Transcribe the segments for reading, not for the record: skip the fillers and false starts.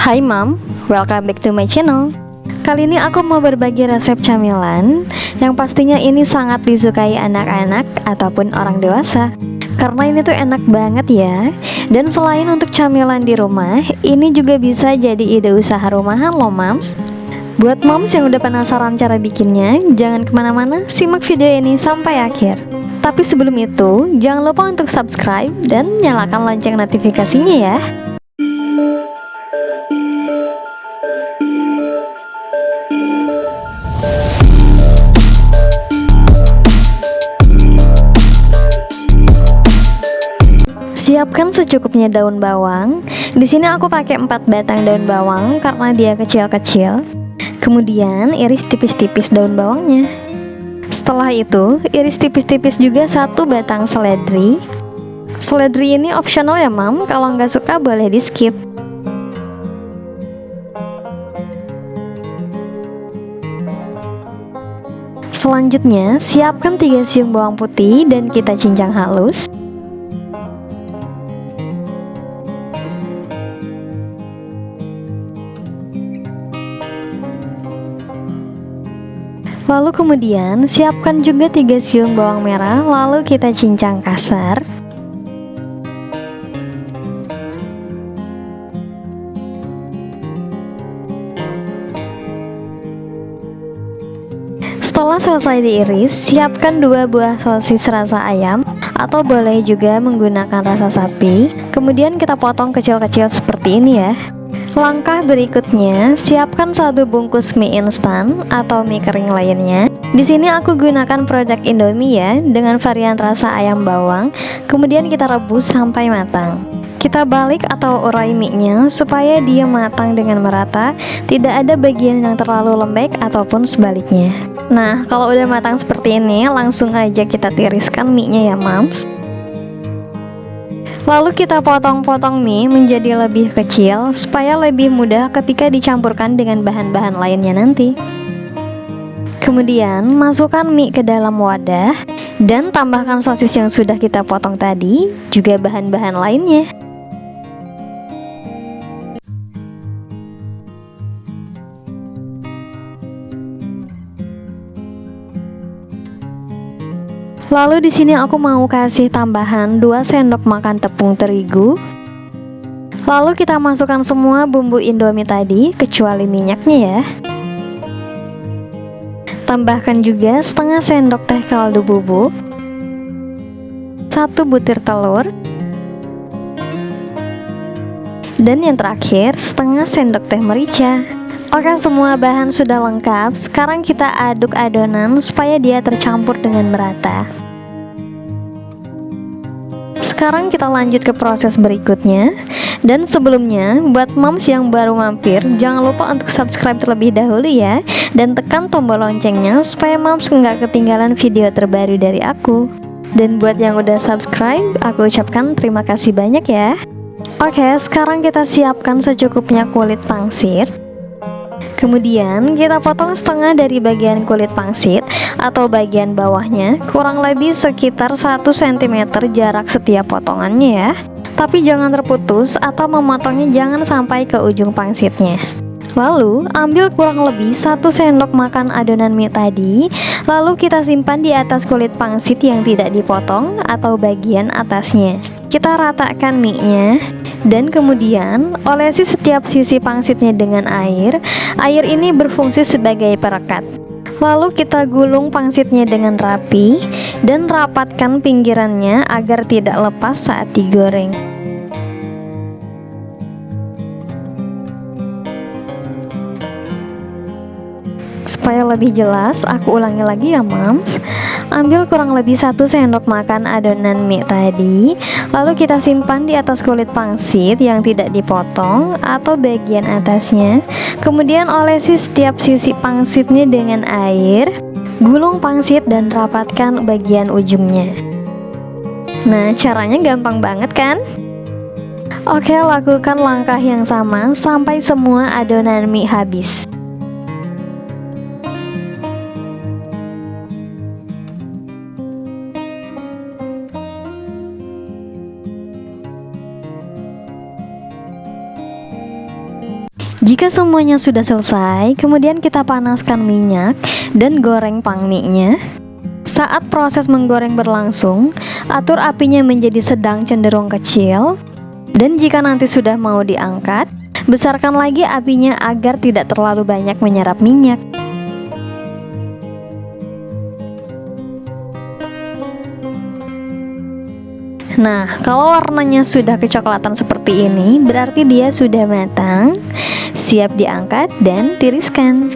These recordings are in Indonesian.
Hai Mom, welcome back to my channel. Kali ini aku mau berbagi resep camilan yang pastinya ini sangat disukai anak-anak ataupun orang dewasa. Karena ini tuh enak banget ya. Dan selain untuk camilan di rumah, ini juga bisa jadi ide usaha rumahan loh Moms. Buat Moms yang udah penasaran cara bikinnya, jangan kemana-mana, simak video ini sampai akhir. Tapi sebelum itu, jangan lupa untuk subscribe dan nyalakan lonceng notifikasinya ya. Siapkan secukupnya daun bawang. Di sini aku pakai 4 batang daun bawang karena dia kecil-kecil. Kemudian iris tipis-tipis daun bawangnya. Setelah itu, iris tipis-tipis juga 1 batang seledri. Seledri ini optional ya Mam, kalau nggak suka boleh di skip. Selanjutnya, siapkan 3 siung bawang putih dan kita cincang halus. Lalu kemudian siapkan juga 3 siung bawang merah, lalu kita cincang kasar. Setelah selesai diiris, siapkan 2 buah sosis rasa ayam atau boleh juga menggunakan rasa sapi. Kemudian kita potong kecil-kecil seperti ini ya. Langkah berikutnya, siapkan 1 bungkus mie instan atau mie kering lainnya. Di sini aku gunakan produk Indomie ya, dengan varian rasa ayam bawang. Kemudian kita rebus sampai matang. Kita balik atau urai mie-nya supaya dia matang dengan merata, tidak ada bagian yang terlalu lembek ataupun sebaliknya. Nah, kalau udah matang seperti ini, langsung aja kita tiriskan mie-nya ya Moms. Lalu kita potong-potong mie menjadi lebih kecil supaya lebih mudah ketika dicampurkan dengan bahan-bahan lainnya nanti. Kemudian masukkan mie ke dalam wadah dan tambahkan sosis yang sudah kita potong tadi, juga bahan-bahan lainnya. Lalu di sini aku mau kasih tambahan 2 sendok makan tepung terigu. Lalu kita masukkan semua bumbu Indomie tadi kecuali minyaknya ya. Tambahkan juga setengah sendok teh kaldu bubuk, 1 butir telur, dan yang terakhir setengah sendok teh merica. Oke, semua bahan sudah lengkap. Sekarang kita aduk adonan supaya dia tercampur dengan merata. Sekarang kita lanjut ke proses berikutnya. Dan sebelumnya, buat Moms yang baru mampir, jangan lupa untuk subscribe terlebih dahulu ya. Dan tekan tombol loncengnya supaya Moms nggak ketinggalan video terbaru dari aku. Dan buat yang udah subscribe, aku ucapkan terima kasih banyak ya. Oke, sekarang kita siapkan secukupnya kulit pangsit. Kemudian kita potong setengah dari bagian kulit pangsit atau bagian bawahnya, kurang lebih sekitar 1 cm jarak setiap potongannya ya. Tapi jangan terputus atau memotongnya jangan sampai ke ujung pangsitnya. Lalu ambil kurang lebih 1 sendok makan adonan mie tadi, lalu kita simpan di atas kulit pangsit yang tidak dipotong atau bagian atasnya. Kita ratakan mie-nya dan kemudian olesi setiap sisi pangsitnya dengan air. Air ini berfungsi sebagai perekat. Lalu kita gulung pangsitnya dengan rapi dan rapatkan pinggirannya agar tidak lepas saat digoreng. Supaya lebih jelas, aku ulangi lagi ya Moms. Ambil kurang lebih 1 sendok makan adonan mie tadi, lalu kita simpan di atas kulit pangsit yang tidak dipotong atau bagian atasnya. Kemudian olesi setiap sisi pangsitnya dengan air. Gulung pangsit dan rapatkan bagian ujungnya. Nah, caranya gampang banget kan? Oke, lakukan langkah yang sama sampai semua adonan mie habis. Jika semuanya sudah selesai, kemudian kita panaskan minyak dan goreng pangminya. Saat proses menggoreng berlangsung, atur apinya menjadi sedang cenderung kecil. Dan jika nanti sudah mau diangkat, besarkan lagi apinya agar tidak terlalu banyak menyerap minyak. Nah, kalau warnanya sudah kecoklatan seperti ini, berarti dia sudah matang, siap diangkat dan tiriskan.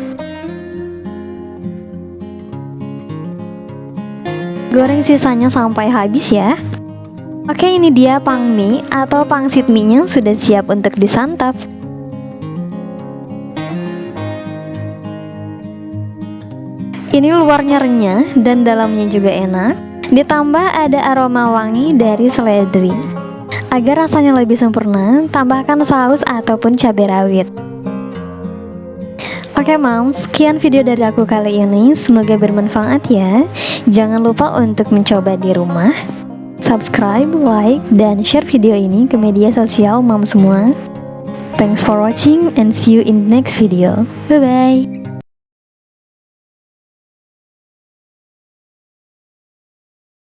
Goreng sisanya sampai habis ya. Oke, ini dia pangmi atau pangsit mie-nya sudah siap untuk disantap. Ini luarnya renyah dan dalamnya juga enak. Ditambah ada aroma wangi dari seledri. Agar rasanya lebih sempurna, tambahkan saus ataupun cabai rawit. Oke moms, sekian video dari aku kali ini. Semoga bermanfaat ya. Jangan lupa untuk mencoba di rumah. Subscribe, like, dan share video ini ke media sosial mom semua. Thanks for watching and see you in the next video. Bye-bye.